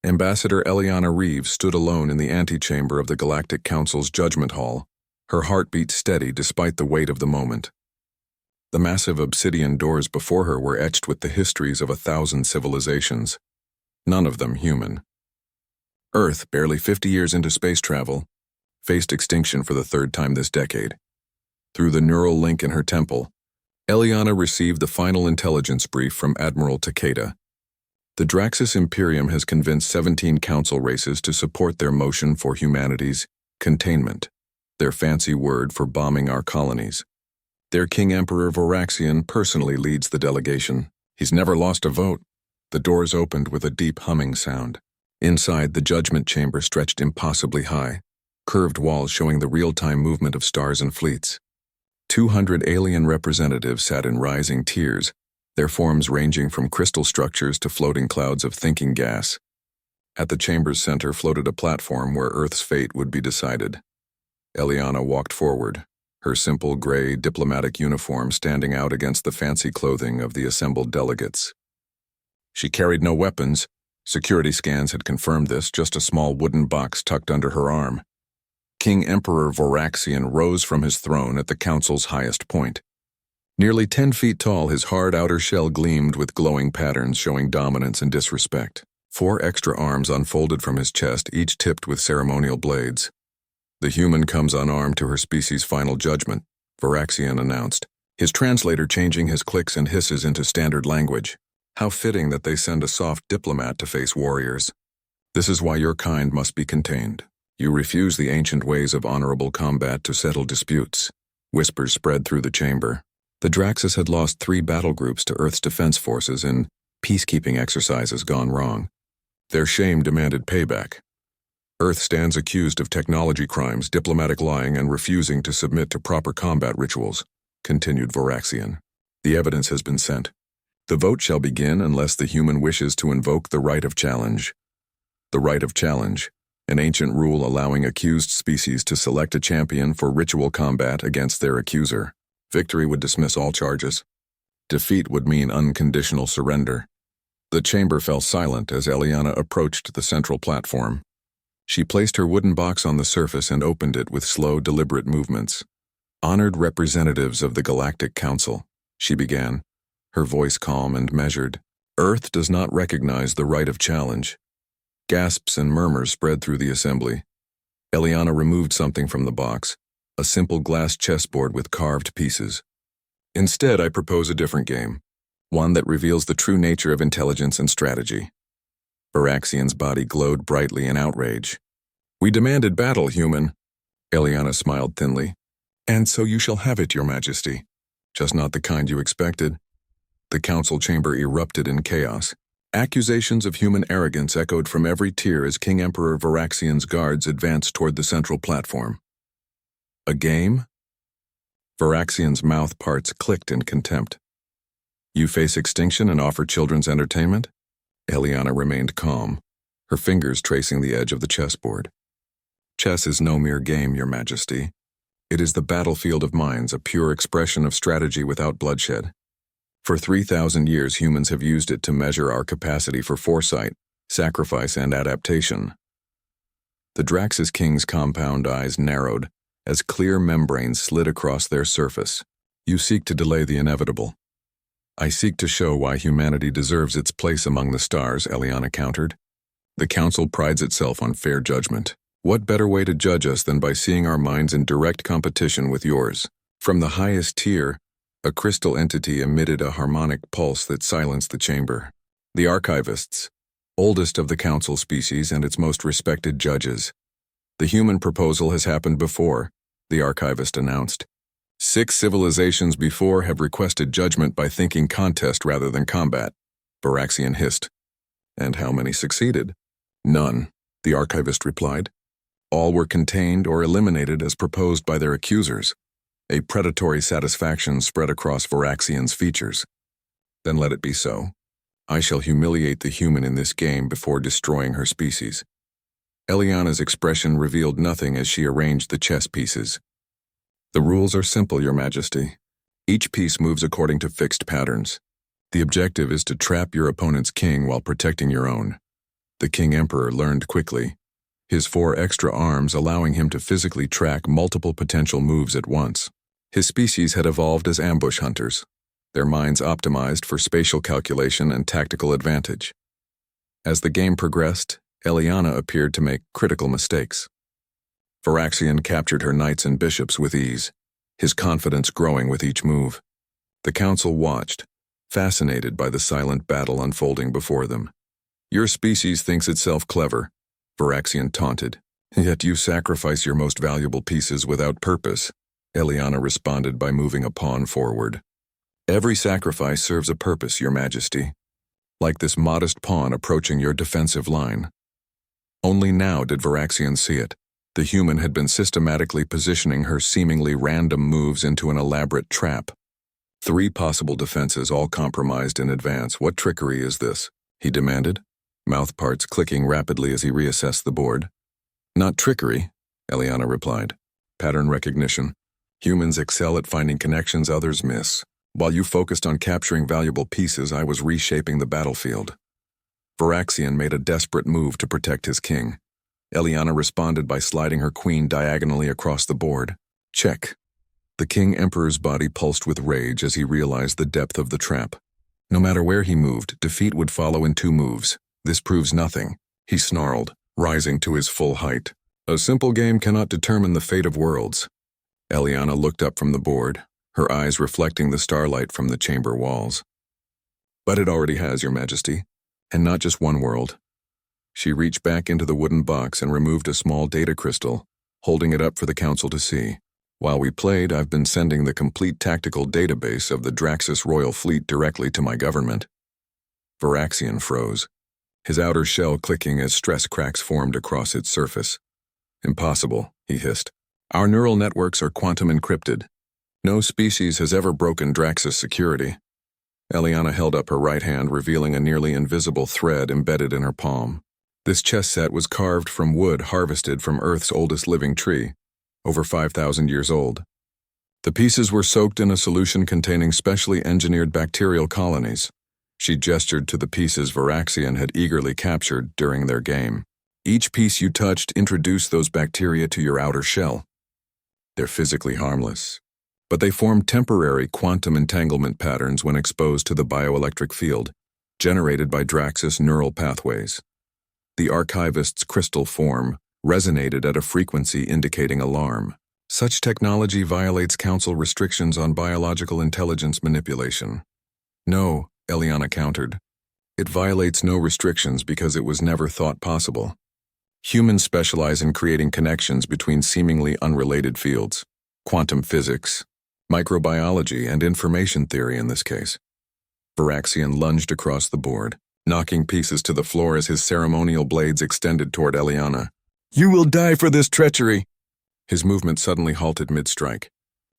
Ambassador Eliana Reeves stood alone in the antechamber of the Galactic Council's Judgment Hall, her heartbeat steady despite the weight of the moment. The massive obsidian doors before her were etched with the histories of 1,000 civilizations, none of them human. Earth, barely 50 years into space travel, faced extinction for the third time this decade. Through the neural link in her temple, Eliana received the final intelligence brief from Admiral Takeda. The Draxus Imperium has convinced 17 council races to support their motion for humanity's containment, their fancy word for bombing our colonies. Their King Emperor Voraxian personally leads the delegation. He's never lost a vote. The doors opened with a deep humming sound. Inside, the judgment chamber stretched impossibly high, curved walls showing the real-time movement of stars and fleets. 200 alien representatives sat in rising tiers, their forms ranging from crystal structures to floating clouds of thinking gas. At the chamber's center floated a platform where Earth's fate would be decided. Eliana walked forward, her simple gray diplomatic uniform standing out against the fancy clothing of the assembled delegates. She carried no weapons. Security scans had confirmed this, just a small wooden box tucked under her arm. King Emperor Voraxian rose from his throne at the council's highest point. Nearly 10 feet tall, his hard outer shell gleamed with glowing patterns showing dominance and disrespect. 4 extra arms unfolded from his chest, each tipped with ceremonial blades. The human comes unarmed to her species' final judgment, Voraxian announced, his translator changing his clicks and hisses into standard language. How fitting that they send a soft diplomat to face warriors. This is why your kind must be contained. You refuse the ancient ways of honorable combat to settle disputes. Whispers spread through the chamber. The Draxus had lost 3 battle groups to Earth's defense forces in peacekeeping exercises gone wrong. Their shame demanded payback. Earth stands accused of technology crimes, diplomatic lying, and refusing to submit to proper combat rituals, continued Voraxian. The evidence has been sent. The vote shall begin unless the human wishes to invoke the right of challenge. The right of challenge, an ancient rule allowing accused species to select a champion for ritual combat against their accuser. Victory would dismiss all charges. Defeat would mean unconditional surrender. The chamber fell silent as Eliana approached the central platform. She placed her wooden box on the surface and opened it with slow, deliberate movements. Honored representatives of the Galactic Council, she began, her voice calm and measured. Earth does not recognize the right of challenge. Gasps and murmurs spread through the assembly. Eliana removed something from the box, a simple glass chessboard with carved pieces. Instead, I propose a different game, one that reveals the true nature of intelligence and strategy. Voraxian's body glowed brightly in outrage. We demanded battle, human. Eliana smiled thinly. And so you shall have it, your majesty. Just not the kind you expected. The council chamber erupted in chaos. Accusations of human arrogance echoed from every tier as King Emperor Voraxian's guards advanced toward the central platform. A game? Voraxian's mouth parts clicked in contempt. You face extinction and offer children's entertainment? Eliana remained calm, her fingers tracing the edge of the chessboard. Chess is no mere game, your majesty. It is the battlefield of minds, a pure expression of strategy without bloodshed. For 3,000 years, humans have used it to measure our capacity for foresight, sacrifice, and adaptation. The Draxus King's compound eyes narrowed as clear membranes slid across their surface. You seek to delay the inevitable. I seek to show why humanity deserves its place among the stars, Eliana countered. The Council prides itself on fair judgment. What better way to judge us than by seeing our minds in direct competition with yours? From the highest tier, a crystal entity emitted a harmonic pulse that silenced the chamber. The Archivists, oldest of the Council species and its most respected judges. The human proposal has happened before, the Archivist announced. 6 civilizations before have requested judgment by thinking contest rather than combat, Voraxian hissed. And how many succeeded? None, the Archivist replied. All were contained or eliminated as proposed by their accusers. A predatory satisfaction spread across Voraxian's features. Then let it be so. I shall humiliate the human in this game before destroying her species. Eliana's expression revealed nothing as she arranged the chess pieces. The rules are simple, your majesty. Each piece moves according to fixed patterns. The objective is to trap your opponent's king while protecting your own. The King Emperor learned quickly, his 4 extra arms allowing him to physically track multiple potential moves at once. His species had evolved as ambush hunters, their minds optimized for spatial calculation and tactical advantage. As the game progressed, Eliana appeared to make critical mistakes. Varaxian captured her knights and bishops with ease, his confidence growing with each move. The council watched, fascinated by the silent battle unfolding before them. "Your species thinks itself clever," Varaxian taunted. "Yet you sacrifice your most valuable pieces without purpose," Eliana responded by moving a pawn forward. "Every sacrifice serves a purpose, Your Majesty. Like this modest pawn approaching your defensive line." Only now did Varaxian see it. The human had been systematically positioning her seemingly random moves into an elaborate trap. 3 possible defenses all compromised in advance. "What trickery is this?" he demanded, mouth parts clicking rapidly as he reassessed the board. "Not trickery," Eliana replied. "Pattern recognition. Humans excel at finding connections others miss. While you focused on capturing valuable pieces, I was reshaping the battlefield." Varaxian made a desperate move to protect his king. Eliana responded by sliding her queen diagonally across the board. Check. The King Emperor's body pulsed with rage as he realized the depth of the trap. No matter where he moved, defeat would follow in 2 moves. "This proves nothing," he snarled, rising to his full height. "A simple game cannot determine the fate of worlds." Eliana looked up from the board, her eyes reflecting the starlight from the chamber walls. "But it already has, Your Majesty, and not just one world." She reached back into the wooden box and removed a small data crystal, holding it up for the council to see. "While we played, I've been sending the complete tactical database of the Draxus royal fleet directly to my government." Varaxian froze, his outer shell clicking as stress cracks formed across its surface. "Impossible," he hissed. "Our neural networks are quantum encrypted. No species has ever broken Draxus security." Eliana held up her right hand, revealing a nearly invisible thread embedded in her palm. This chess set was carved from wood harvested from Earth's oldest living tree, over 5,000 years old. The pieces were soaked in a solution containing specially engineered bacterial colonies. She gestured to the pieces Varaxian had eagerly captured during their game. "Each piece you touched introduced those bacteria to your outer shell. They're physically harmless, but they form temporary quantum entanglement patterns when exposed to the bioelectric field, generated by Draxus neural pathways. The archivist's crystal form resonated at a frequency indicating alarm. Such technology violates council restrictions on biological intelligence manipulation." "No," Eliana countered. "It violates no restrictions because it was never thought possible. Humans specialize in creating connections between seemingly unrelated fields. Quantum physics, microbiology, and information theory in this case." Varaxian lunged across the board, knocking pieces to the floor as his ceremonial blades extended toward Eliana. "You will die for this treachery!" His movement suddenly halted mid-strike.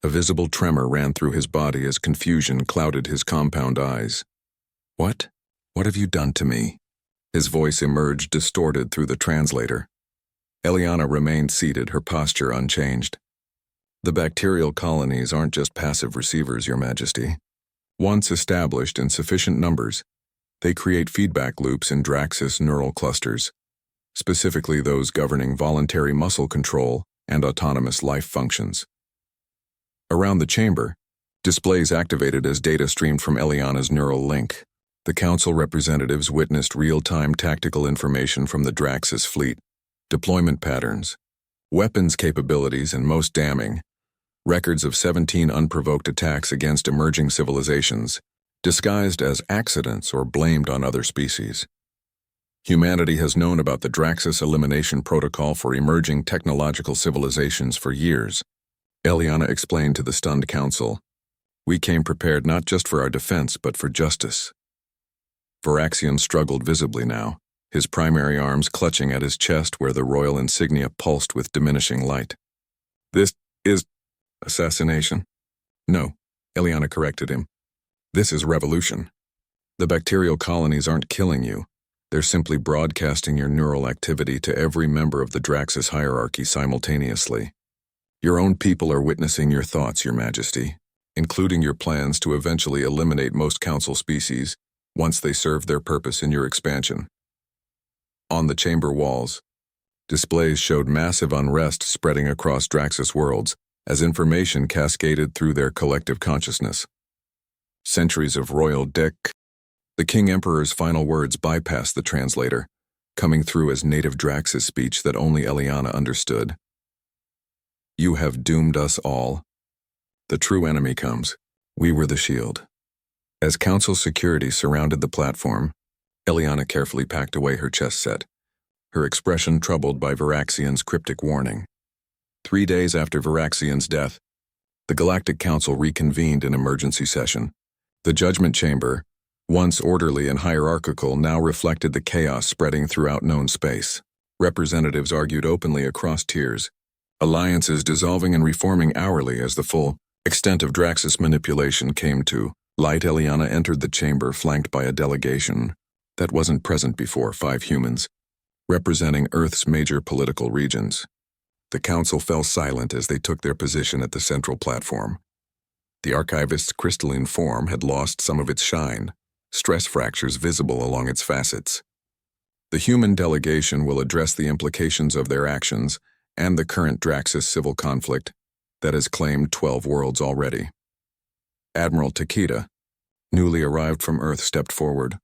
A visible tremor ran through his body as confusion clouded his compound eyes. "What? What have you done to me?" His voice emerged distorted through the translator. Eliana remained seated, her posture unchanged. "The bacterial colonies aren't just passive receivers, Your Majesty. Once established in sufficient numbers, they create feedback loops in Draxus neural clusters, specifically those governing voluntary muscle control and autonomous life functions. Around the chamber, displays activated as data streamed from Eliana's neural link. The council representatives witnessed real-time tactical information from the Draxus fleet, deployment patterns, weapons capabilities, and most damning, records of 17 unprovoked attacks against emerging civilizations, disguised as accidents or blamed on other species. Humanity has known about the Draxus elimination protocol for emerging technological civilizations for years, Eliana explained to the stunned council. "We came prepared not just for our defense, but for justice." Varaxian struggled visibly now, his primary arms clutching at his chest where the royal insignia pulsed with diminishing light. "This is assassination?" "No," Eliana corrected him. "This is revolution. The bacterial colonies aren't killing you. They're simply broadcasting your neural activity to every member of the Draxus hierarchy simultaneously. Your own people are witnessing your thoughts, Your Majesty, including your plans to eventually eliminate most council species once they serve their purpose in your expansion." On the chamber walls, displays showed massive unrest spreading across Draxus worlds as information cascaded through their collective consciousness. Centuries of royal dick. The King Emperor's final words bypassed the translator, coming through as native Draxus speech that only Eliana understood. You have doomed us all. The true enemy comes. We were the shield. As council security surrounded the platform, Eliana carefully packed away her chess set, her expression troubled by Varaxian's cryptic warning. 3 days after Varaxian's death, the Galactic Council reconvened in emergency session. The Judgment Chamber, once orderly and hierarchical, now reflected the chaos spreading throughout known space. Representatives argued openly across tiers, alliances dissolving and reforming hourly as the full extent of Draxus manipulation came to light. Eliana entered the chamber flanked by a delegation that wasn't present before, 5 humans, representing Earth's major political regions. The council fell silent as they took their position at the central platform. The archivist's crystalline form had lost some of its shine, stress fractures visible along its facets. The human delegation will address the implications of their actions and the current Draxus civil conflict that has claimed 12 worlds already. Admiral Takeda, newly arrived from Earth, stepped forward.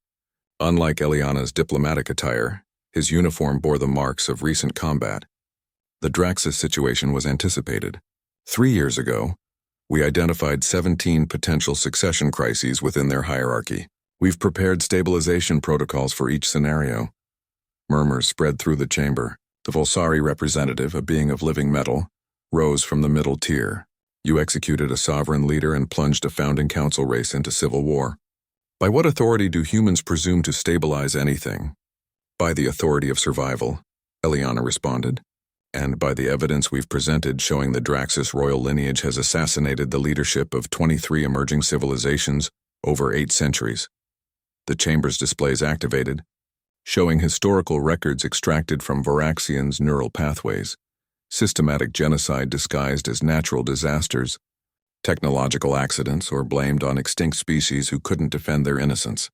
Unlike Eliana's diplomatic attire, his uniform bore the marks of recent combat. The Draxus situation was anticipated. 3 years ago, we identified 17 potential succession crises within their hierarchy. We've prepared stabilization protocols for each scenario. Murmurs spread through the chamber. The Volsari representative, a being of living metal, rose from the middle tier. You executed a sovereign leader and plunged a founding council race into civil war. By what authority do humans presume to stabilize anything? By the authority of survival, Eliana responded. And by the evidence we've presented showing the Draxus royal lineage has assassinated the leadership of 23 emerging civilizations over 8 centuries. The chamber's displays activated, showing historical records extracted from Varaxian's neural pathways, systematic genocide disguised as natural disasters, technological accidents or blamed on extinct species who couldn't defend their innocence.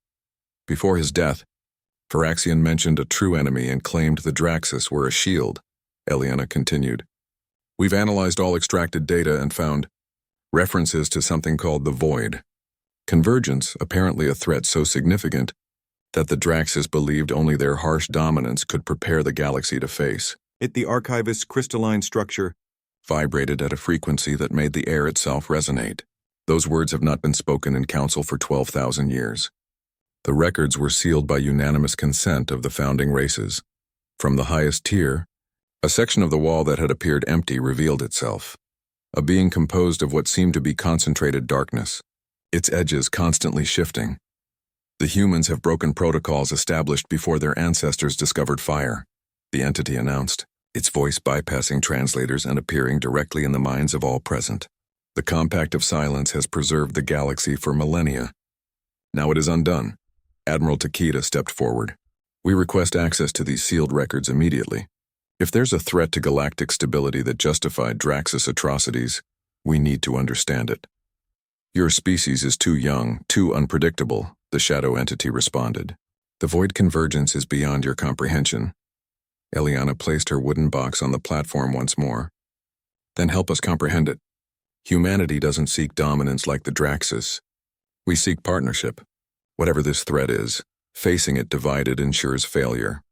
Before his death, Varaxian mentioned a true enemy and claimed the Draxus were a shield. Eliana continued. We've analyzed all extracted data and found references to something called the Void. Convergence, apparently a threat so significant that the Draxus believed only their harsh dominance could prepare the galaxy to face it. The archivist's crystalline structure vibrated at a frequency that made the air itself resonate. Those words have not been spoken in council for 12,000 years. The records were sealed by unanimous consent of the founding races. From the highest tier, a section of the wall that had appeared empty revealed itself, a being composed of what seemed to be concentrated darkness, its edges constantly shifting. The humans have broken protocols established before their ancestors discovered fire, the entity announced, its voice bypassing translators and appearing directly in the minds of all present. The compact of silence has preserved the galaxy for millennia. Now it is undone. Admiral Takeda stepped forward. We request access to these sealed records immediately. If there's a threat to galactic stability that justified Draxus atrocities, we need to understand it. Your species is too young, too unpredictable, the shadow entity responded. The void convergence is beyond your comprehension. Eliana placed her wooden box on the platform once more. Then help us comprehend it. Humanity doesn't seek dominance like the Draxus. We seek partnership. Whatever this threat is, facing it divided ensures failure.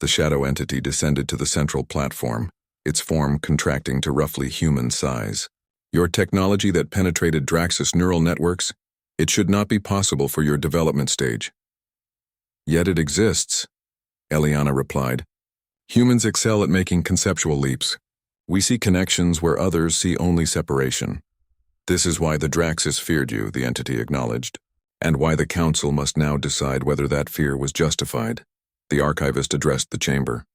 The shadow entity descended to the central platform, its form contracting to roughly human size. Your technology that penetrated Draxus neural networks, it should not be possible for your development stage. Yet it exists, Eliana replied. Humans excel at making conceptual leaps. We see connections where others see only separation. This is why the Draxus feared you, the entity acknowledged, and why the Council must now decide whether that fear was justified. The archivist addressed the chamber.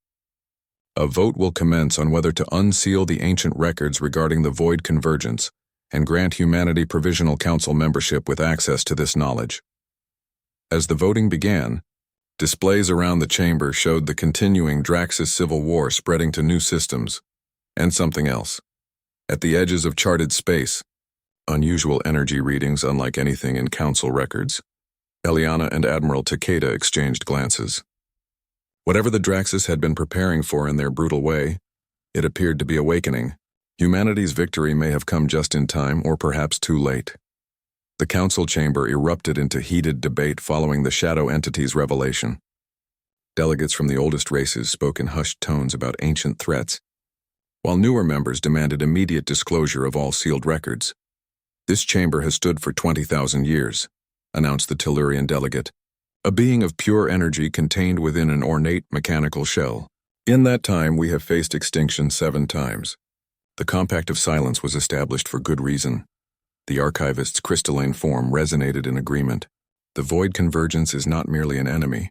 A vote will commence on whether to unseal the ancient records regarding the void convergence and grant humanity provisional council membership with access to this knowledge. As the voting began, displays around the chamber showed the continuing Draxus civil war spreading to new systems, and something else. At the edges of charted space, unusual energy readings unlike anything in council records. Eliana and Admiral Takeda exchanged glances. Whatever the Draxus had been preparing for in their brutal way, it appeared to be awakening. Humanity's victory may have come just in time, or perhaps too late. The council chamber erupted into heated debate following the shadow entity's revelation. Delegates from the oldest races spoke in hushed tones about ancient threats, while newer members demanded immediate disclosure of all sealed records. "This chamber has stood for 20,000 years, announced the Tellurian delegate, a being of pure energy contained within an ornate mechanical shell. In that time, we have faced extinction 7 times. The Compact of Silence was established for good reason. The archivist's crystalline form resonated in agreement. The void convergence is not merely an enemy.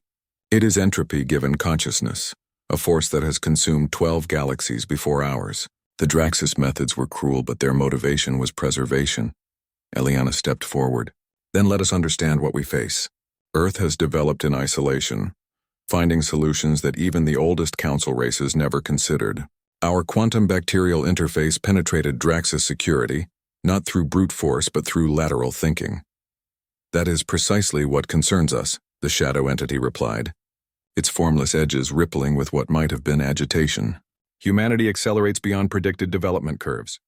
It is entropy given consciousness, a force that has consumed 12 galaxies before ours. The Draxus methods were cruel, but their motivation was preservation." Eliana stepped forward. "Then let us understand what we face. Earth has developed in isolation, finding solutions that even the oldest council races never considered. Our quantum bacterial interface penetrated Draxus security, not through brute force but through lateral thinking." "That is precisely what concerns us," the shadow entity replied, its formless edges rippling with what might have been agitation. "Humanity accelerates beyond predicted development curves.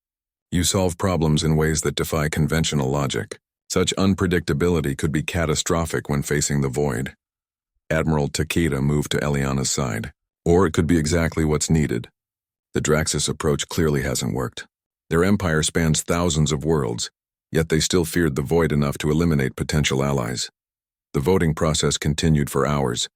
You solve problems in ways that defy conventional logic. Such unpredictability could be catastrophic when facing the void." Admiral Takeda moved to Eliana's side. "Or it could be exactly what's needed. The Draxus approach clearly hasn't worked. Their empire spans thousands of worlds, yet they still feared the void enough to eliminate potential allies. The voting process continued for hours,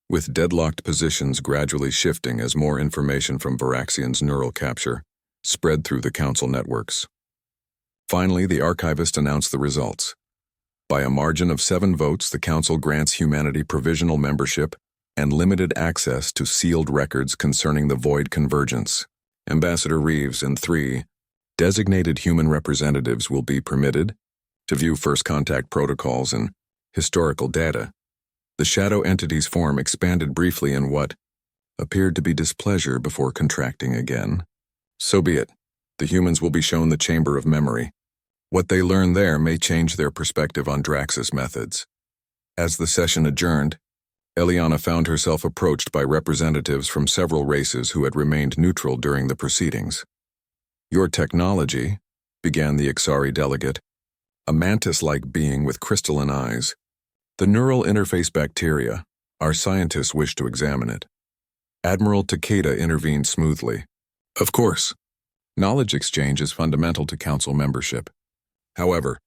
with deadlocked positions gradually shifting as more information from Varaxian's neural capture spread through the council networks. Finally, the archivist announced the results. By a margin of 7 votes, the council grants humanity provisional membership and limited access to sealed records concerning the void convergence. Ambassador Reeves and 3 designated human representatives will be permitted to view first contact protocols and historical data. The shadow entity's form expanded briefly in what appeared to be displeasure before contracting again. "So be it. The humans will be shown the chamber of memory. What they learn there may change their perspective on Draxus methods." As the session adjourned, Eliana found herself approached by representatives from several races who had remained neutral during the proceedings. "Your technology," began the Ixari delegate, a mantis-like being with crystalline eyes. "The neural interface bacteria. Our scientists wish to examine it." Admiral Takeda intervened smoothly. "Of course. Knowledge exchange is fundamental to council membership. However,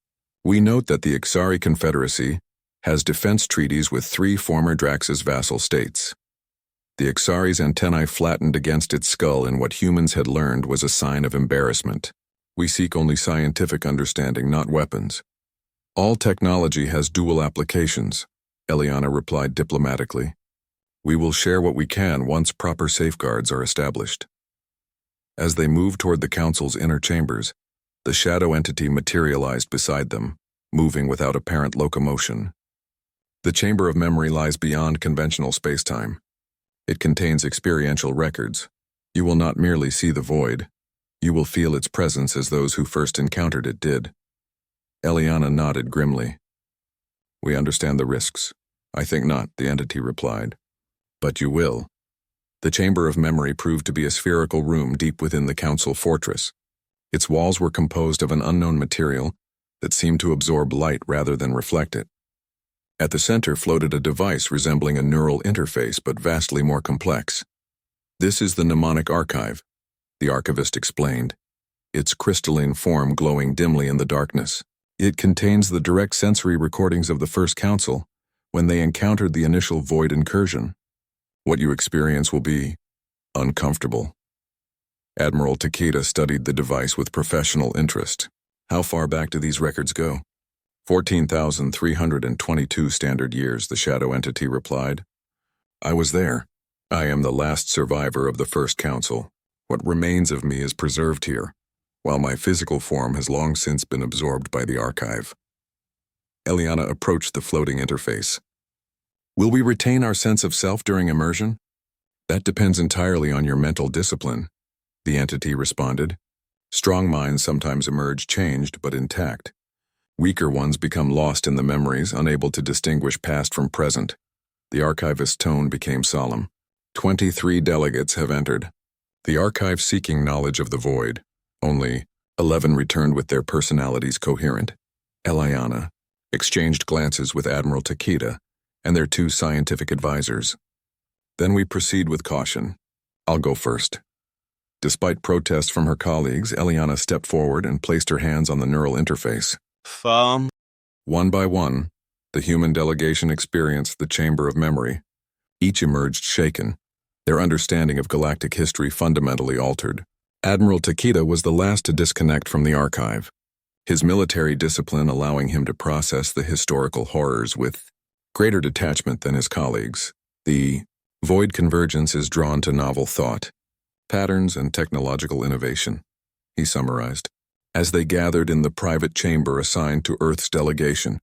we note that the Ixari Confederacy has defense treaties with 3 former Draxus vassal states. The Ixari's antennae flattened against its skull in what humans had learned was a sign of embarrassment. We seek only scientific understanding, not weapons. All technology has dual applications," Eliana replied diplomatically. "We will share what we can once proper safeguards are established." As they moved toward the council's inner chambers, the shadow entity materialized beside them, moving without apparent locomotion. "The Chamber of Memory lies beyond conventional spacetime. It contains experiential records. You will not merely see the void. You will feel its presence as those who first encountered it did." Eliana nodded grimly. "We understand the risks." "I think not," the entity replied. "But you will." The Chamber of Memory proved to be a spherical room deep within the council fortress. Its walls were composed of an unknown material that seemed to absorb light rather than reflect it. At the center floated a device resembling a neural interface but vastly more complex. "This is the mnemonic archive," the archivist explained, its crystalline form glowing dimly in the darkness. "It contains the direct sensory recordings of the First Council when they encountered the initial void incursion. What you experience will be uncomfortable." Admiral Takeda studied the device with professional interest. "How far back do these records go?" 14,322 standard years, the shadow entity replied. "I was there. I am the last survivor of the First Council. What remains of me is preserved here, while my physical form has long since been absorbed by the archive." Eliana approached the floating interface. "Will we retain our sense of self during immersion?" "That depends entirely on your mental discipline," the entity responded. "Strong minds sometimes emerge changed but intact. Weaker ones become lost in the memories, unable to distinguish past from present." The archivist's tone became solemn. 23 delegates have entered. The archive seeking knowledge of the void. Only 11 returned with their personalities coherent. Eliana exchanged glances with Admiral Takeda and their 2 scientific advisors. Then we proceed with caution. I'll go first. Despite protests from her colleagues, Eliana stepped forward and placed her hands on the neural interface. One by one, the human delegation experienced the chamber of memory. Each emerged shaken, their understanding of galactic history fundamentally altered. Admiral Takeda was the last to disconnect from the archive, his military discipline allowing him to process the historical horrors with greater detachment than his colleagues. The void convergence is drawn to novel thought, patterns, and technological innovation, he summarized, as they gathered in the private chamber assigned to Earth's delegation.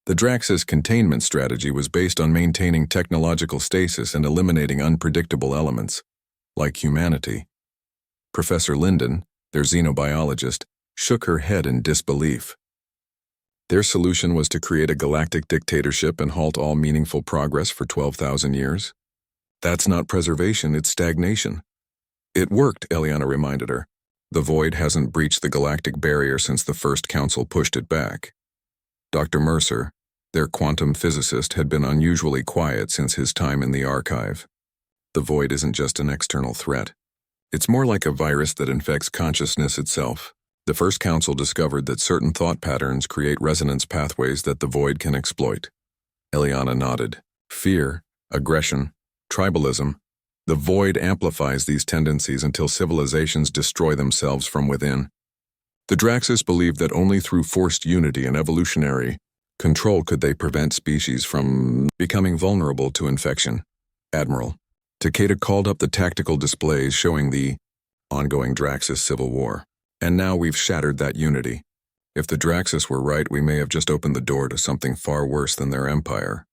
The Draxus containment strategy was based on maintaining technological stasis and eliminating unpredictable elements, like humanity. Professor Linden, their xenobiologist, shook her head in disbelief. Their solution was to create a galactic dictatorship and halt all meaningful progress for 12,000 years. That's not preservation, it's stagnation. It worked, Eliana reminded her. The void hasn't breached the galactic barrier since the first council pushed it back. Dr. Mercer, their quantum physicist, had been unusually quiet since his time in the archive. The void isn't just an external threat. It's more like a virus that infects consciousness itself. The first council discovered that certain thought patterns create resonance pathways that the void can exploit. Eliana nodded. Fear, aggression, tribalism. The void amplifies these tendencies until civilizations destroy themselves from within. The Draxus believed that only through forced unity and evolutionary control could they prevent species from becoming vulnerable to infection. Admiral Takeda called up the tactical displays showing the ongoing Draxus civil war. And now we've shattered that unity. If the Draxus were right, we may have just opened the door to something far worse than their empire.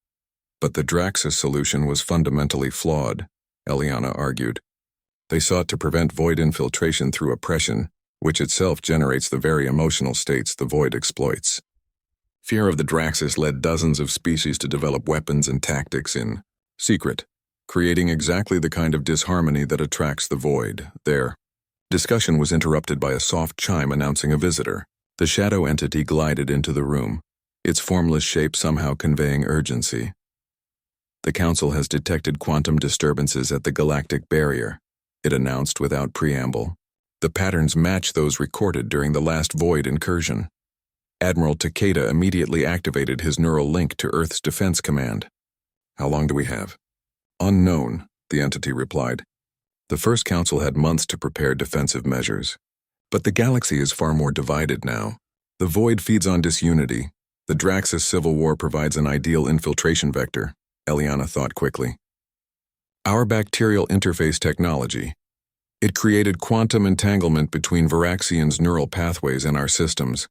But the Draxus solution was fundamentally flawed, Eliana argued. They sought to prevent void infiltration through oppression, which itself generates the very emotional states the void exploits. Fear of the Draxus led dozens of species to develop weapons and tactics in secret, creating exactly the kind of disharmony that attracts the void. Their discussion was interrupted by a soft chime announcing a visitor. The shadow entity glided into the room, its formless shape somehow conveying urgency. The Council has detected quantum disturbances at the galactic barrier, it announced without preamble. The patterns match those recorded during the last void incursion. Admiral Takeda immediately activated his neural link to Earth's Defense Command. How long do we have? Unknown, the entity replied. The first council had months to prepare defensive measures. But the galaxy is far more divided now. The void feeds on disunity. The Draxus civil war provides an ideal infiltration vector, Eliana thought quickly. Our bacterial interface technology. It created quantum entanglement between Varaxian's neural pathways and our systems.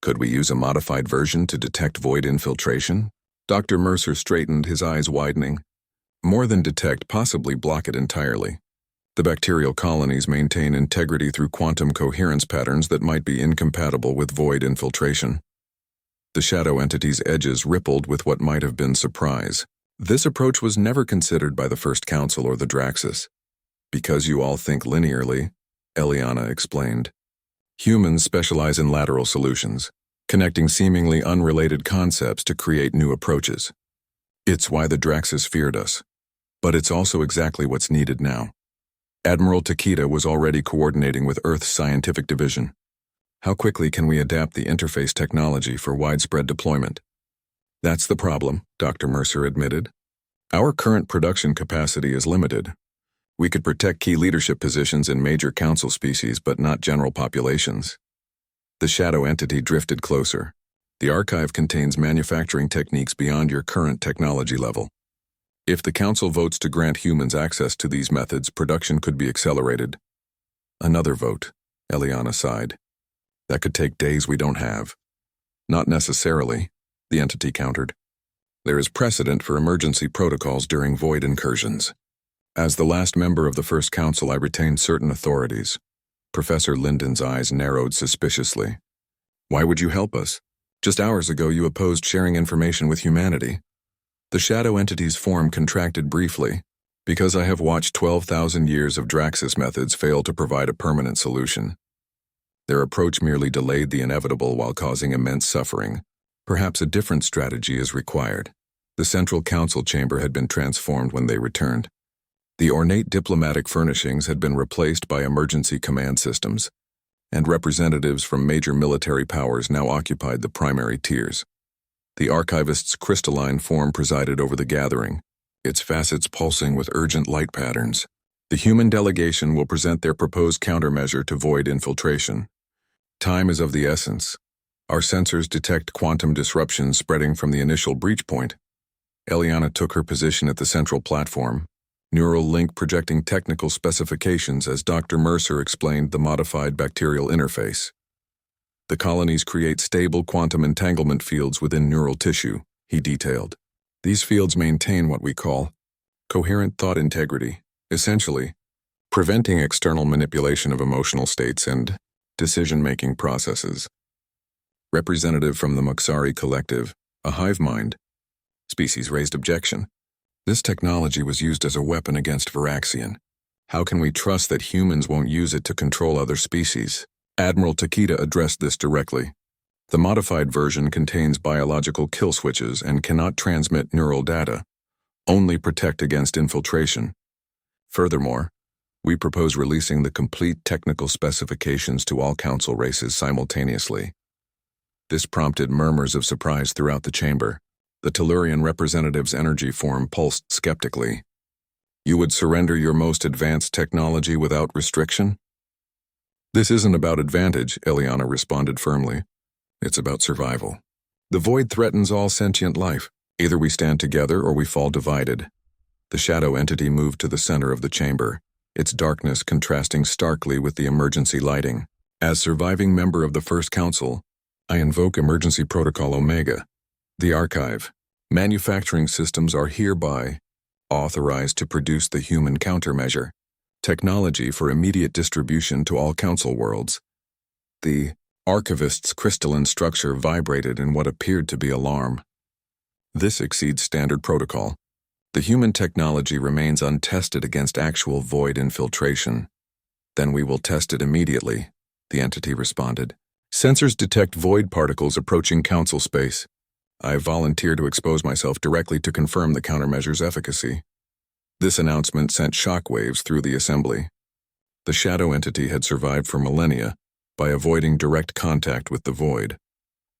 Could we use a modified version to detect void infiltration? Dr. Mercer straightened, his eyes widening. More than detect, possibly block it entirely. The bacterial colonies maintain integrity through quantum coherence patterns that might be incompatible with void infiltration. The shadow entity's edges rippled with what might have been surprise. This approach was never considered by the First Council or the Draxus. Because you all think linearly, Eliana explained. Humans specialize in lateral solutions, connecting seemingly unrelated concepts to create new approaches. It's why the Draxus feared us. But it's also exactly what's needed now. Admiral Takeda was already coordinating with Earth's scientific division. How quickly can we adapt the interface technology for widespread deployment? That's the problem, Dr. Mercer admitted. Our current production capacity is limited. We could protect key leadership positions in major council species, but not general populations. The shadow entity drifted closer. The archive contains manufacturing techniques beyond your current technology level. If the Council votes to grant humans access to these methods, production could be accelerated. Another vote, Eliana sighed. That could take days we don't have. Not necessarily, the entity countered. There is precedent for emergency protocols during void incursions. As the last member of the First Council, I retained certain authorities. Professor Linden's eyes narrowed suspiciously. Why would you help us? Just hours ago you opposed sharing information with humanity. The shadow entity's form contracted briefly. Because I have watched 12,000 years of Draxus methods fail to provide a permanent solution. Their approach merely delayed the inevitable while causing immense suffering. Perhaps a different strategy is required. The central council chamber had been transformed when they returned. The ornate diplomatic furnishings had been replaced by emergency command systems, and representatives from major military powers now occupied the primary tiers. The archivist's crystalline form presided over the gathering, its facets pulsing with urgent light patterns. The human delegation will present their proposed countermeasure to void infiltration. Time is of the essence. Our sensors detect quantum disruptions spreading from the initial breach point. Eliana took her position at the central platform, neural link projecting technical specifications as Dr. Mercer explained the modified bacterial interface. The colonies create stable quantum entanglement fields within neural tissue, he detailed. These fields maintain what we call coherent thought integrity, essentially preventing external manipulation of emotional states and decision-making processes. Representative from the Moxari Collective, a hive mind species, raised objection. This technology was used as a weapon against Viraxian. How can we trust that humans won't use it to control other species? Admiral Takeda addressed this directly. The modified version contains biological kill switches and cannot transmit neural data, only protect against infiltration. Furthermore, we propose releasing the complete technical specifications to all council races simultaneously. This prompted murmurs of surprise throughout the chamber. The Tellurian representative's energy form pulsed skeptically. You would surrender your most advanced technology without restriction? This isn't about advantage, Eliana responded firmly. It's about survival. The void threatens all sentient life. Either we stand together or we fall divided. The shadow entity moved to the center of the chamber, its darkness contrasting starkly with the emergency lighting. As surviving member of the First Council, I invoke Emergency Protocol Omega. The archive. Manufacturing systems are hereby authorized to produce the human countermeasure, technology for immediate distribution to all council worlds. The archivist's crystalline structure vibrated in what appeared to be alarm. This exceeds standard protocol. The human technology remains untested against actual void infiltration. Then we will test it immediately, the entity responded. Sensors detect void particles approaching council space. I volunteer to expose myself directly to confirm the countermeasure's efficacy. This announcement sent shockwaves through the assembly. The shadow entity had survived for millennia by avoiding direct contact with the void.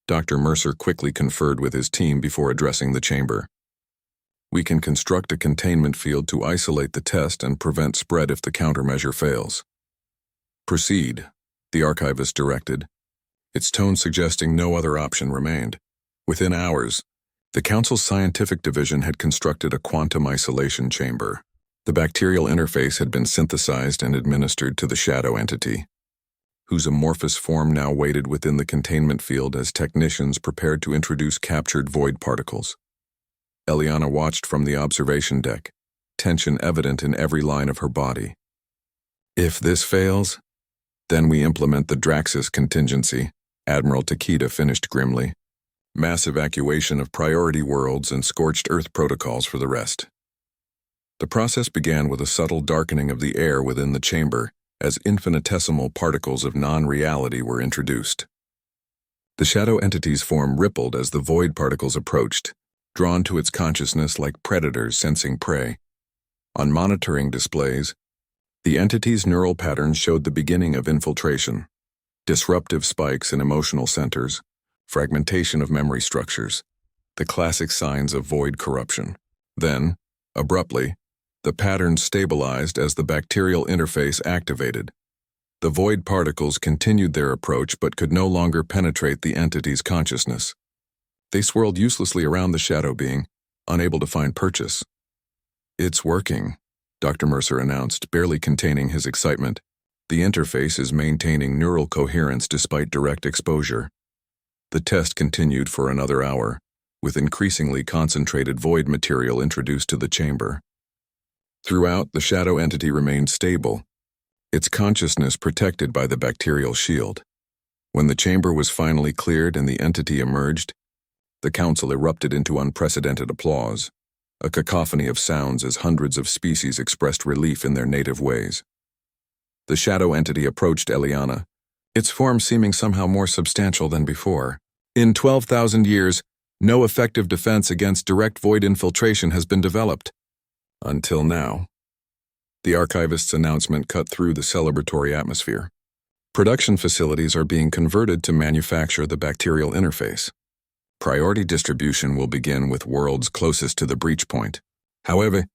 Dr. Mercer quickly conferred with his team before addressing the chamber. We can construct a containment field to isolate the test and prevent spread if the countermeasure fails. Proceed, the archivist directed, its tone suggesting no other option remained. Within hours, the Council's scientific division had constructed a quantum isolation chamber. The bacterial interface had been synthesized and administered to the shadow entity, whose amorphous form now waited within the containment field as technicians prepared to introduce captured void particles. Eliana watched from the observation deck, tension evident in every line of her body. If this fails, then we implement the Draxus contingency, Admiral Takeda finished grimly. Mass evacuation of priority worlds and scorched earth protocols for the rest. The process began with a subtle darkening of the air within the chamber as infinitesimal particles of non-reality were introduced. The shadow entity's form rippled as the void particles approached, drawn to its consciousness like predators sensing prey. On monitoring displays, the entity's neural patterns showed the beginning of infiltration, disruptive spikes in emotional centers, fragmentation of memory structures, the classic signs of void corruption. Then, abruptly, the pattern stabilized as the bacterial interface activated. The void particles continued their approach but could no longer penetrate the entity's consciousness. They swirled uselessly around the shadow being, unable to find purchase. It's working, Dr. Mercer announced, barely containing his excitement. The interface is maintaining neural coherence despite direct exposure. The test continued for another hour, with increasingly concentrated void material introduced to the chamber. Throughout, the shadow entity remained stable, its consciousness protected by the bacterial shield. When the chamber was finally cleared and the entity emerged, the council erupted into unprecedented applause. a cacophony of sounds as hundreds of species expressed relief in their native ways. The shadow entity approached Eliana, its form seeming somehow more substantial than before. In 12,000 years, no effective defense against direct void infiltration has been developed. Until now. The archivist's announcement cut through the celebratory atmosphere. Production facilities are being converted to manufacture the bacterial interface. Priority distribution will begin with worlds closest to the breach point. However,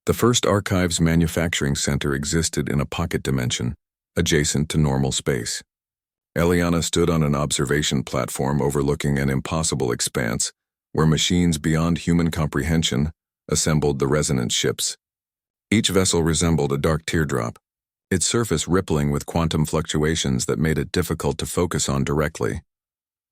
the first archive's manufacturing center existed in a pocket dimension, adjacent to normal space. Eliana stood on an observation platform overlooking an impossible expanse where machines beyond human comprehension assembled the resonance ships. Each vessel resembled a dark teardrop, its surface rippling with quantum fluctuations that made it difficult to focus on directly.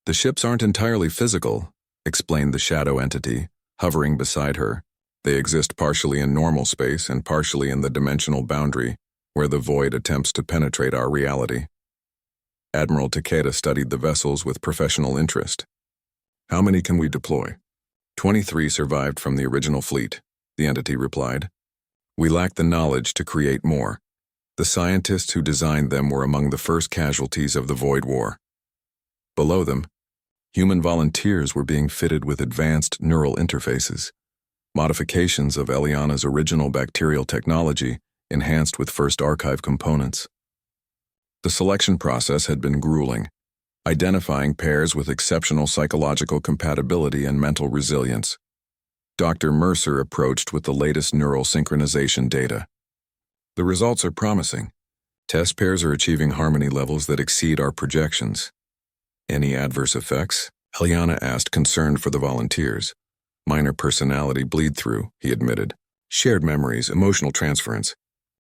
The ships aren't entirely physical, explained the shadow entity, hovering beside her. They exist partially in normal space and partially in the dimensional boundary, where the void attempts to penetrate our reality. Admiral Takeda studied the vessels with professional interest. How many can we deploy? 23 survived from the original fleet, the entity replied. We lack the knowledge to create more. The scientists who designed them were among the first casualties of the Void War. Below them, human volunteers were being fitted with advanced neural interfaces, modifications of Eliana's original bacterial technology enhanced with first archive components. The selection process had been grueling, identifying pairs with exceptional psychological compatibility and mental resilience. Dr. Mercer approached with the latest neural synchronization data. The results are promising. Test pairs are achieving harmony levels that exceed our projections. Any adverse effects? Eliana asked, concerned for the volunteers. Minor personality bleed-through, he admitted. Shared memories, emotional transference.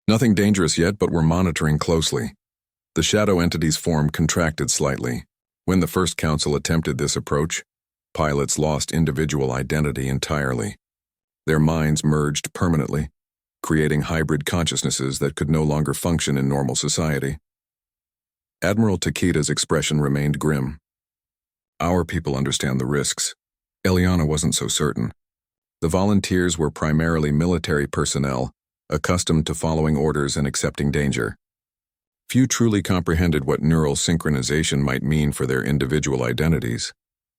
Nothing dangerous yet, but we're monitoring closely. The shadow entity's form contracted slightly. When the first council attempted this approach, pilots lost individual identity entirely. Their minds merged permanently, creating hybrid consciousnesses that could no longer function in normal society. Admiral Takeda's expression remained grim. Our people understand the risks. Eliana wasn't so certain. The volunteers were primarily military personnel, accustomed to following orders and accepting danger. Few truly comprehended what neural synchronization might mean for their individual identities.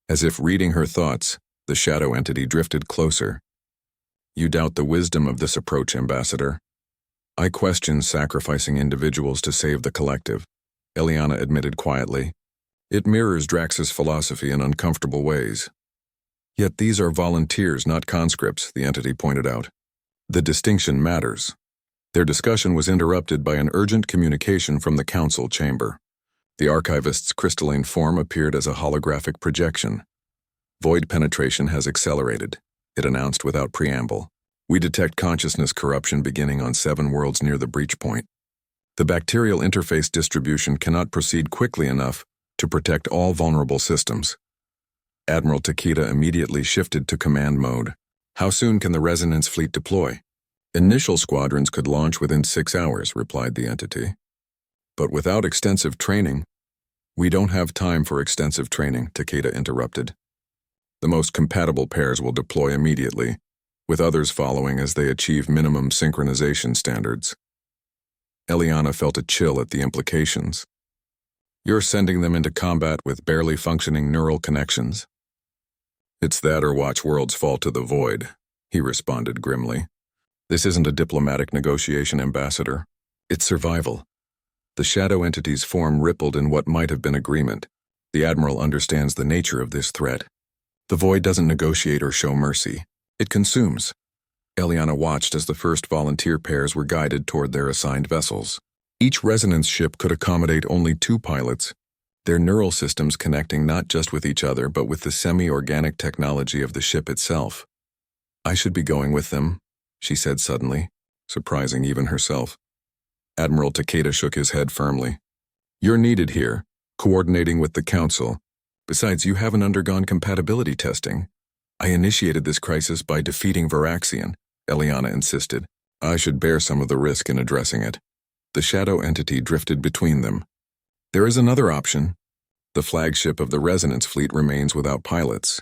As if reading her thoughts, the shadow entity drifted closer. You doubt the wisdom of this approach, Ambassador. I question sacrificing individuals to save the collective, Eliana admitted quietly. It mirrors Drax's philosophy in uncomfortable ways. Yet these are volunteers, not conscripts, the entity pointed out. The distinction matters. Their discussion was interrupted by an urgent communication from the council chamber. The archivist's crystalline form appeared as a holographic projection. Void penetration has accelerated, it announced without preamble. We detect consciousness corruption beginning on 7 worlds near the breach point. The bacterial interface distribution cannot proceed quickly enough to protect all vulnerable systems. Admiral Takeda immediately shifted to command mode. How soon can the resonance fleet deploy? Initial squadrons could launch within 6 hours, replied the entity. But without extensive training, we don't have time for extensive training, Takeda interrupted. The most compatible pairs will deploy immediately, with others following as they achieve minimum synchronization standards. Eliana felt a chill at the implications. You're sending them into combat with barely functioning neural connections. It's that or watch worlds fall to the void, he responded grimly. This isn't a diplomatic negotiation, Ambassador. It's survival. The shadow entity's form rippled in what might have been agreement. The Admiral understands the nature of this threat. The void doesn't negotiate or show mercy. It consumes. Eliana watched as the first volunteer pairs were guided toward their assigned vessels. Each resonance ship could accommodate only 2 pilots, their neural systems connecting not just with each other but with the semi-organic technology of the ship itself. I should be going with them, she said suddenly, surprising even herself. Admiral Takeda shook his head firmly. You're needed here, coordinating with the Council. Besides, you haven't undergone compatibility testing. I initiated this crisis by defeating Varaxian, Eliana insisted. I should bear some of the risk in addressing it. The shadow entity drifted between them. There is another option. The flagship of the resonance fleet remains without pilots.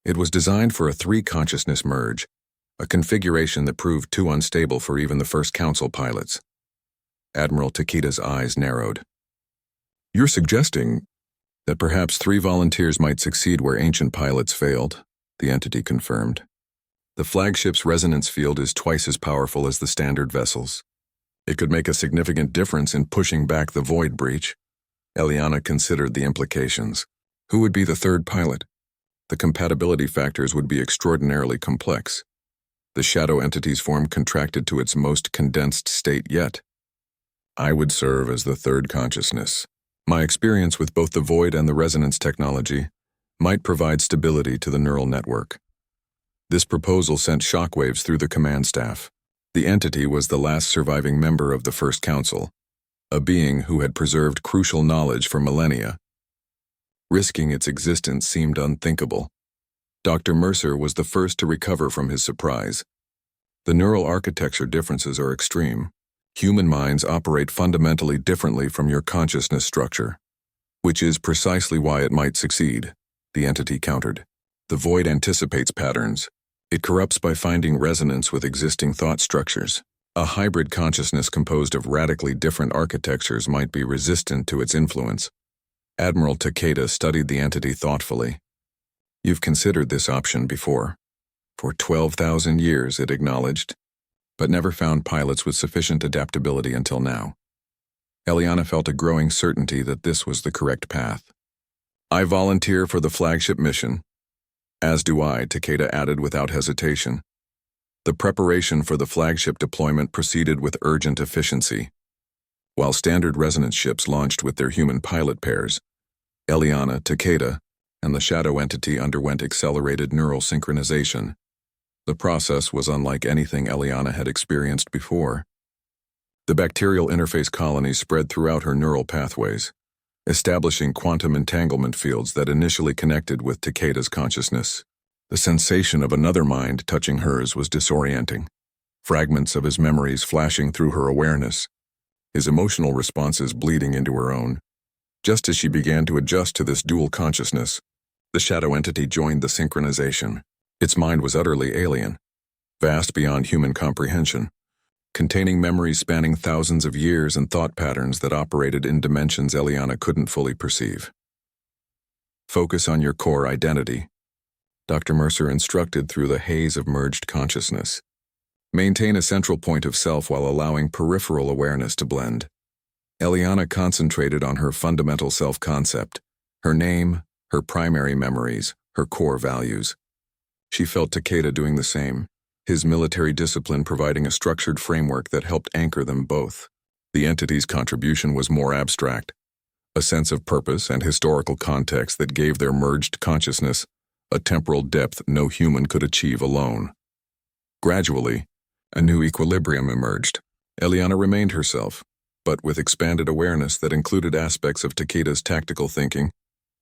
It was designed for a 3-consciousness merge, a configuration that proved too unstable for even the first Council pilots. Admiral Takeda's eyes narrowed. "You're suggesting that perhaps 3 volunteers might succeed where ancient pilots failed," the entity confirmed. "The flagship's resonance field is twice as powerful as the standard vessels. It could make a significant difference in pushing back the void breach." Eliana considered the implications. Who would be the third pilot? The compatibility factors would be extraordinarily complex. The shadow entity's form contracted to its most condensed state yet. "I would serve as the third consciousness. My experience with both the void and the resonance technology might provide stability to the neural network." This proposal sent shockwaves through the command staff. The entity was the last surviving member of the First Council, a being who had preserved crucial knowledge for millennia. Risking its existence seemed unthinkable. Dr. Mercer was the first to recover from his surprise. The neural architecture differences are extreme. Human minds operate fundamentally differently from your consciousness structure, which is precisely why it might succeed, the entity countered. The void anticipates patterns. It corrupts by finding resonance with existing thought structures. A hybrid consciousness composed of radically different architectures might be resistant to its influence. Admiral Takeda studied the entity thoughtfully. "You've considered this option before." "For 12,000 years," it acknowledged, "but never found pilots with sufficient adaptability until now." Eliana felt a growing certainty that this was the correct path. "I volunteer for the flagship mission." "As do I," Takeda added without hesitation. The preparation for the flagship deployment proceeded with urgent efficiency. While standard resonance ships launched with their human pilot pairs, Eliana, Takeda, and the shadow entity underwent accelerated neural synchronization. The process was unlike anything Eliana had experienced before. The bacterial interface colonies spread throughout her neural pathways, establishing quantum entanglement fields that initially connected with Takeda's consciousness. The sensation of another mind touching hers was disorienting, fragments of his memories flashing through her awareness, his emotional responses bleeding into her own. Just as she began to adjust to this dual consciousness, the shadow entity joined the synchronization. Its mind was utterly alien, vast beyond human comprehension, containing memories spanning thousands of years and thought patterns that operated in dimensions Eliana couldn't fully perceive. "Focus on your core identity," Dr. Mercer instructed through the haze of merged consciousness. "Maintain a central point of self while allowing peripheral awareness to blend." Eliana concentrated on her fundamental self-concept, her name, her primary memories, her core values. She felt Takeda doing the same, his military discipline providing a structured framework that helped anchor them both. The entity's contribution was more abstract, a sense of purpose and historical context that gave their merged consciousness a temporal depth no human could achieve alone. Gradually, a new equilibrium emerged. Eliana remained herself, but with expanded awareness that included aspects of Takeda's tactical thinking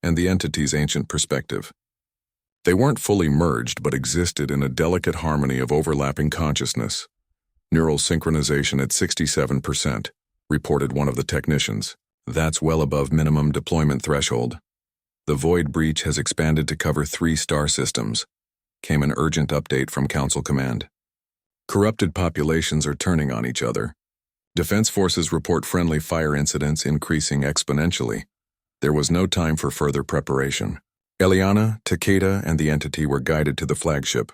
and the entity's ancient perspective. They weren't fully merged but existed in a delicate harmony of overlapping consciousness. "Neural synchronization at 67%, reported one of the technicians. "That's well above minimum deployment threshold. The void breach has expanded to cover 3 star systems," came an urgent update from Council Command. "Corrupted populations are turning on each other. Defense forces report friendly fire incidents increasing exponentially." There was no time for further preparation. Eliana, Takeda, and the entity were guided to the flagship,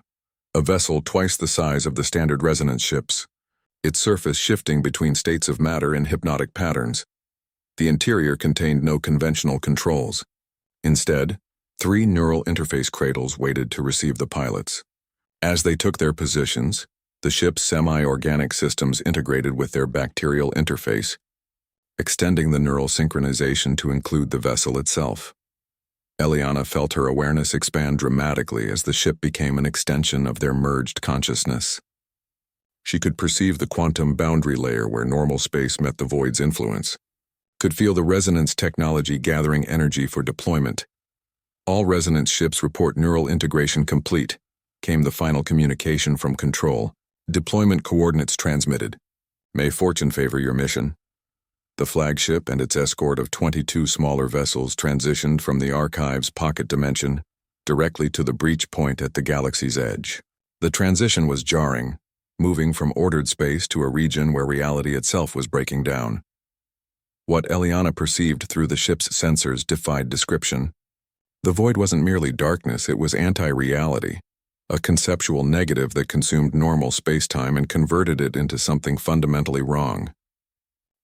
a vessel twice the size of the standard resonance ships, its surface shifting between states of matter in hypnotic patterns. The interior contained no conventional controls. Instead, 3 neural interface cradles waited to receive the pilots. As they took their positions, the ship's semi-organic systems integrated with their bacterial interface, extending the neural synchronization to include the vessel itself. Eliana felt her awareness expand dramatically as the ship became an extension of their merged consciousness. She could perceive the quantum boundary layer where normal space met the void's influence, could feel the resonance technology gathering energy for deployment. "All resonance ships report neural integration complete," came the final communication from Control. "Deployment coordinates transmitted. May fortune favor your mission." The flagship and its escort of 22 smaller vessels transitioned from the Archive's pocket dimension directly to the breach point at the galaxy's edge. The transition was jarring, moving from ordered space to a region where reality itself was breaking down. What Eliana perceived through the ship's sensors defied description. The void wasn't merely darkness, it was anti-reality, a conceptual negative that consumed normal space-time and converted it into something fundamentally wrong.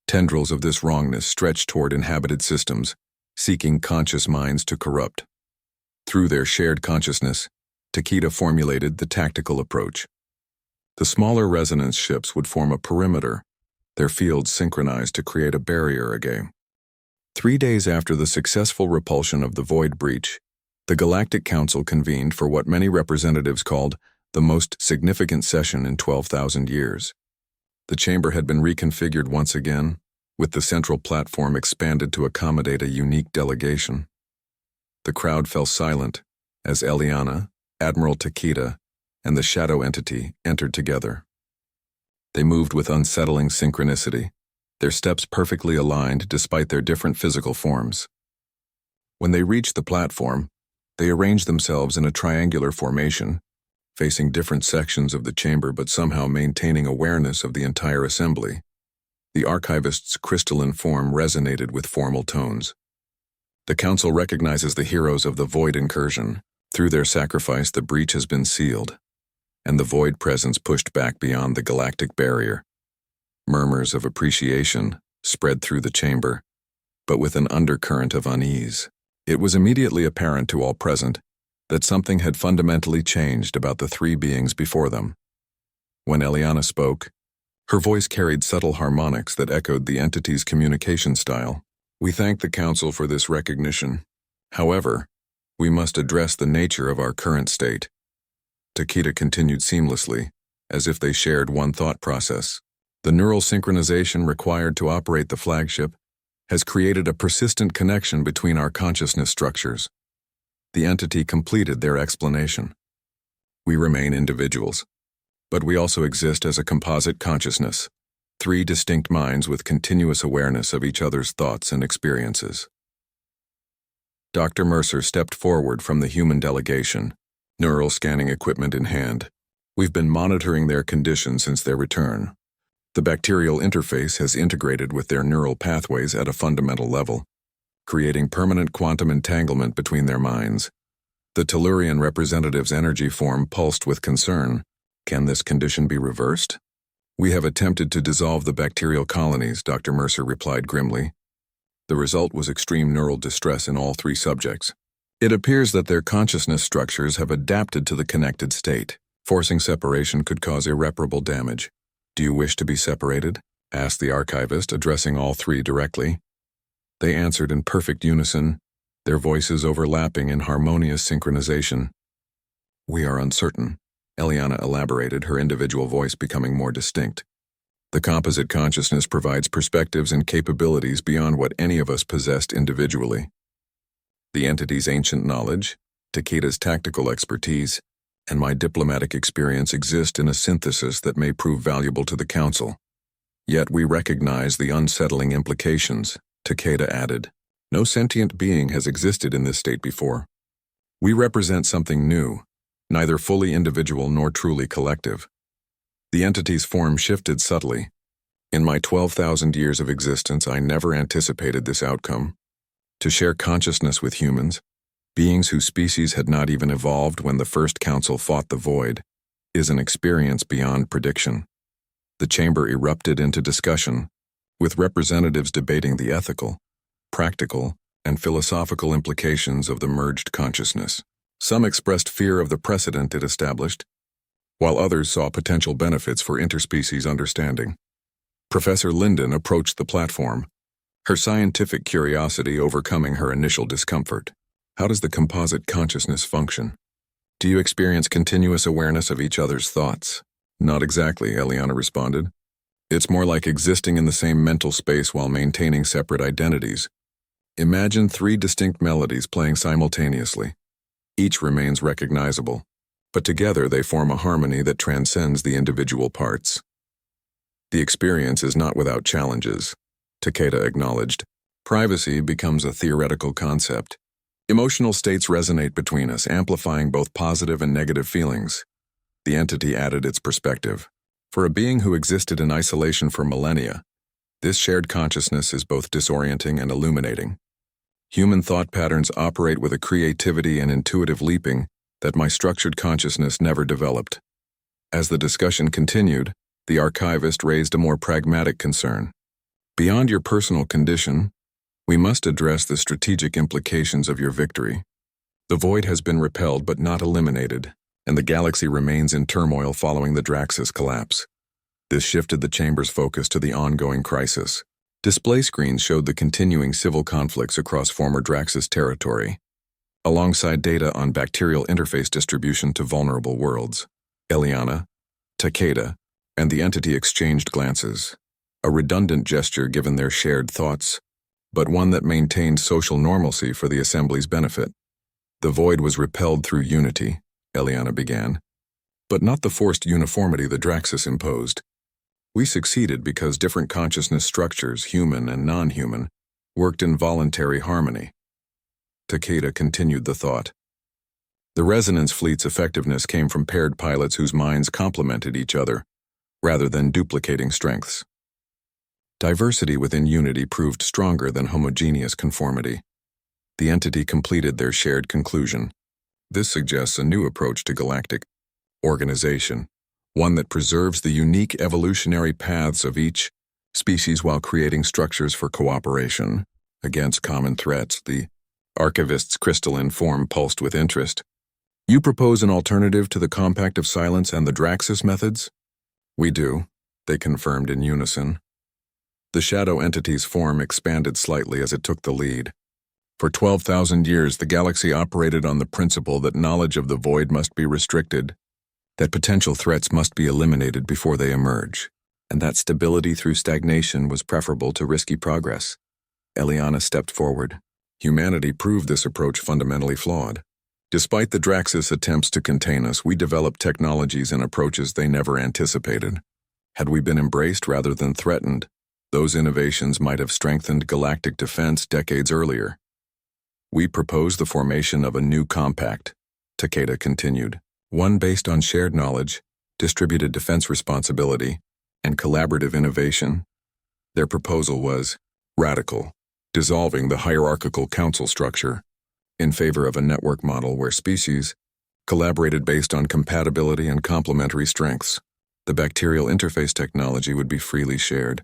Tendrils of this wrongness stretched toward inhabited systems, seeking conscious minds to corrupt. Through their shared consciousness, Takeda formulated the tactical approach. The smaller resonance ships would form a perimeter, their fields synchronized to create a barrier again. 3 days after the successful repulsion of the Void breach, the Galactic Council convened for what many representatives called the most significant session in 12,000 years. The chamber had been reconfigured once again, with the central platform expanded to accommodate a unique delegation. The crowd fell silent as Eliana, Admiral Takeda, and the shadow entity entered together. They moved with unsettling synchronicity, their steps perfectly aligned despite their different physical forms. When they reached the platform, they arranged themselves in a triangular formation, facing different sections of the chamber but somehow maintaining awareness of the entire assembly. The archivist's crystalline form resonated with formal tones. The Council recognizes the heroes of the Void incursion. Through their sacrifice, the breach has been sealed, and the Void presence pushed back beyond the galactic barrier. Murmurs of appreciation spread through the chamber, but with an undercurrent of unease. It was immediately apparent to all present that something had fundamentally changed about the three beings before them. When Eliana spoke, her voice carried subtle harmonics that echoed the entity's communication style. We thank the Council for this recognition. However, we must address the nature of our current state. Takeda continued seamlessly, as if they shared one thought process. The neural synchronization required to operate the flagship has created a persistent connection between our consciousness structures. The entity completed their explanation. We remain individuals, but we also exist as a composite consciousness, three distinct minds with continuous awareness of each other's thoughts and experiences. Dr. Mercer stepped forward from the human delegation, neural scanning equipment in hand. We've been monitoring their condition since their return. The bacterial interface has integrated with their neural pathways at a fundamental level, creating permanent quantum entanglement between their minds. The Tellurian representative's energy form pulsed with concern. Can this condition be reversed? We have attempted to dissolve the bacterial colonies, Dr. Mercer replied grimly. The result was extreme neural distress in all three subjects. It appears that their consciousness structures have adapted to the connected state. Forcing separation could cause irreparable damage. Do you wish to be separated? Asked the archivist, addressing all three directly. They answered in perfect unison, their voices overlapping in harmonious synchronization. We are uncertain, Eliana elaborated, her individual voice becoming more distinct. The composite consciousness provides perspectives and capabilities beyond what any of us possessed individually. The entity's ancient knowledge, Takeda's tactical expertise, and my diplomatic experience exist in a synthesis that may prove valuable to the Council. Yet we recognize the unsettling implications, Takeda added. No sentient being has existed in this state before. We represent something new, neither fully individual nor truly collective. The entity's form shifted subtly. In my 12,000 years of existence, I never anticipated this outcome. To share consciousness with humans, beings whose species had not even evolved when the first council fought the void, is an experience beyond prediction. The chamber erupted into discussion, with representatives debating the ethical, practical, and philosophical implications of the merged consciousness. Some expressed fear of the precedent it established, while others saw potential benefits for interspecies understanding. Professor Linden approached the platform, her scientific curiosity overcoming her initial discomfort. How does the composite consciousness function? Do you experience continuous awareness of each other's thoughts? Not exactly, Eliana responded. It's more like existing in the same mental space while maintaining separate identities. Imagine three distinct melodies playing simultaneously. Each remains recognizable, but together they form a harmony that transcends the individual parts. The experience is not without challenges, Takeda acknowledged. Privacy becomes a theoretical concept. Emotional states resonate between us, amplifying both positive and negative feelings. The entity added its perspective. For a being who existed in isolation for millennia, this shared consciousness is both disorienting and illuminating. Human thought patterns operate with a creativity and intuitive leaping that my structured consciousness never developed. As the discussion continued, the archivist raised a more pragmatic concern. Beyond your personal condition, we must address the strategic implications of your victory. The void has been repelled but not eliminated, and the galaxy remains in turmoil following the Draxus collapse. This shifted the chamber's focus to the ongoing crisis. Display screens showed the continuing civil conflicts across former Draxus territory, alongside data on bacterial interface distribution to vulnerable worlds. Eliana, Takeda, and the entity exchanged glances, a redundant gesture given their shared thoughts, but one that maintained social normalcy for the Assembly's benefit. The void was repelled through unity, Eliana began, but not the forced uniformity the Draxus imposed. We succeeded because different consciousness structures, human and non-human, worked in voluntary harmony. Takeda continued the thought. The resonance fleet's effectiveness came from paired pilots whose minds complemented each other, rather than duplicating strengths. Diversity within unity proved stronger than homogeneous conformity. The entity completed their shared conclusion. This suggests a new approach to galactic organization, one that preserves the unique evolutionary paths of each species while creating structures for cooperation against common threats. The archivist's crystalline form pulsed with interest. You propose an alternative to the Compact of Silence and the Draxus methods? We do, they confirmed in unison. The shadow entity's form expanded slightly as it took the lead. For 12,000 years, the galaxy operated on the principle that knowledge of the void must be restricted, that potential threats must be eliminated before they emerge, and that stability through stagnation was preferable to risky progress. Eliana stepped forward. Humanity proved this approach fundamentally flawed. Despite the Draxus attempts to contain us, we developed technologies and approaches they never anticipated. Had we been embraced rather than threatened, those innovations might have strengthened galactic defense decades earlier. We propose the formation of a new compact, Takeda continued, one based on shared knowledge, distributed defense responsibility, and collaborative innovation. Their proposal was radical, dissolving the hierarchical council structure in favor of a network model where species collaborated based on compatibility and complementary strengths. The bacterial interface technology would be freely shared,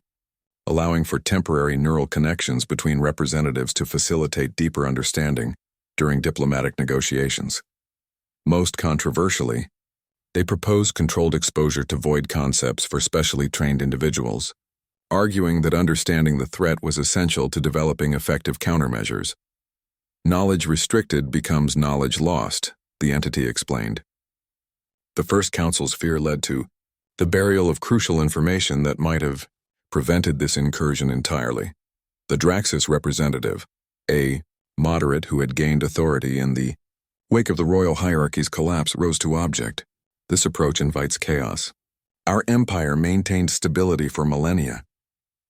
allowing for temporary neural connections between representatives to facilitate deeper understanding during diplomatic negotiations. Most controversially, they proposed controlled exposure to void concepts for specially trained individuals, arguing that understanding the threat was essential to developing effective countermeasures. Knowledge restricted becomes knowledge lost, the entity explained. The first council's fear led to the burial of crucial information that might have prevented this incursion entirely. The Draxus representative, a moderate who had gained authority in the wake of the royal hierarchy's collapse, rose to object. This approach invites chaos. Our empire maintained stability for millennia.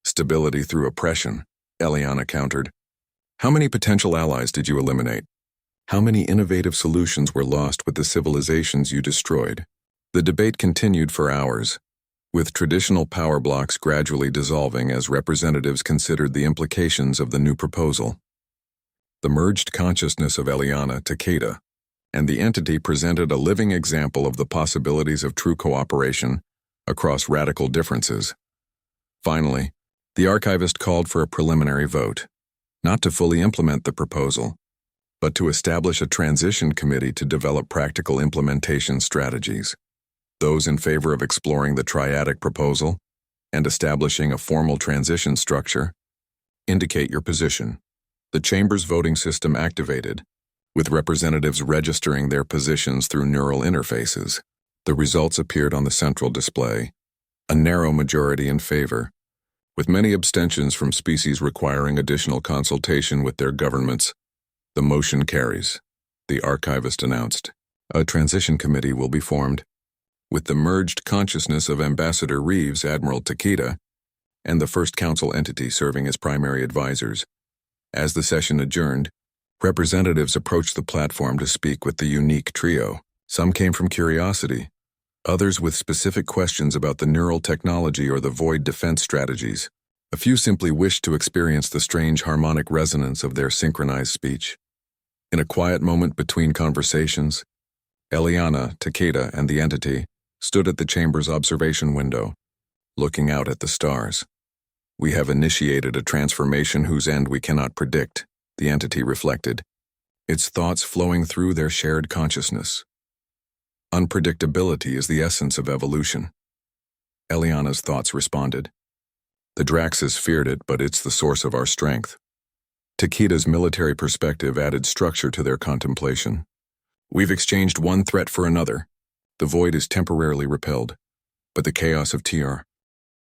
Stability through oppression, Eliana countered. How many potential allies did you eliminate? How many innovative solutions were lost with the civilizations you destroyed? The debate continued for hours, with traditional power blocks gradually dissolving as representatives considered the implications of the new proposal. The merged consciousness of Eliana, Takeda, and the entity presented a living example of the possibilities of true cooperation across radical differences. Finally, the archivist called for a preliminary vote, not to fully implement the proposal, but to establish a transition committee to develop practical implementation strategies. Those in favor of exploring the triadic proposal and establishing a formal transition structure, indicate your position. The chamber's voting system activated, with representatives registering their positions through neural interfaces. The results appeared on the central display, a narrow majority in favor, with many abstentions from species requiring additional consultation with their governments. The motion carries, the archivist announced. A transition committee will be formed, with the merged consciousness of Ambassador Reeves, Admiral Takeda, and the first council entity serving as primary advisors. As the session adjourned, representatives approached the platform to speak with the unique trio. Some came from curiosity, others with specific questions about the neural technology or the void defense strategies. A few simply wished to experience the strange harmonic resonance of their synchronized speech. In a quiet moment between conversations, Eliana, Takeda, and the entity stood at the chamber's observation window, looking out at the stars. "We have initiated a transformation whose end we cannot predict," the entity reflected, its thoughts flowing through their shared consciousness. "Unpredictability is the essence of evolution." Eliana's thoughts responded. "The Draxes feared it, but it's the source of our strength." Takeda's military perspective added structure to their contemplation. "We've exchanged one threat for another. The void is temporarily repelled, but the chaos of TR